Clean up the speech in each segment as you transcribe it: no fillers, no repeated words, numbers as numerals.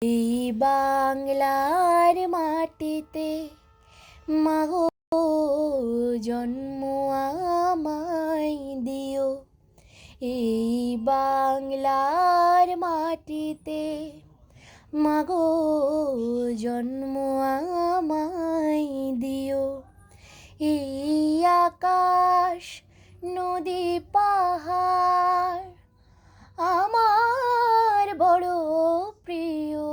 এই বাংলার মাটিতে মাগো জন্ম আমায় দিও। এই বাংলার মাটিতে মাগো জন্ম আমায় দিও। এই আকাশ নদী পাহাড় আমার বড় প্রিয়।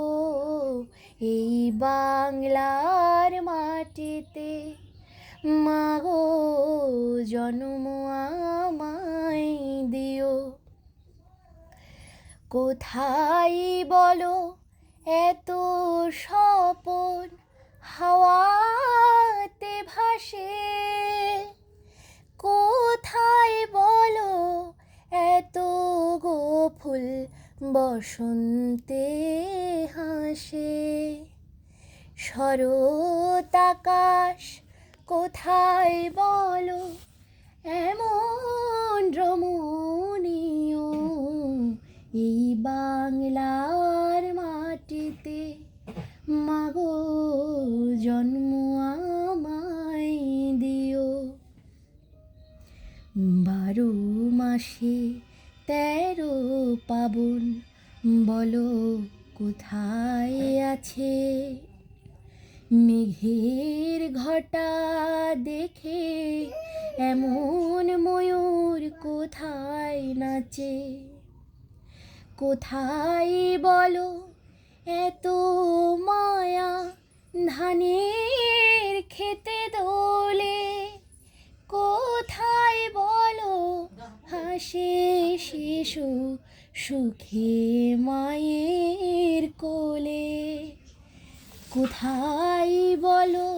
এই বাংলার মাটিতে মাগো জন্ম আমায় দিও। কোথায় বলো এত স্বপন হাওয়াতে ভাসে? কোথায় বলো এত গো ফুল বসন্তে হাসে? শরৎ আকাশ কোথায় বলো এমন রমণীয়? এই বাংলার মাটিতে মাগো জন্ম আমায় দিও। 12 মাসে 13 পাবন বলো কোথায় আছে? মেঘের ঘটা দেখে এমন ময়ূর কোথায় নাচে? কোথায় বলো এত মায়া ধানের খেতে দোলে? কোথায় বলো হাসে শিশু সুখে মায়ের কোলে? কোথায় বলো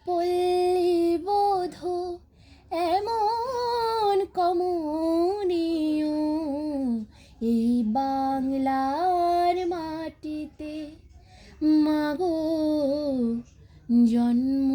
পল্লী বধূ এমন কমনীয়? এই বাংলার মাটিতে মাগো জন্ম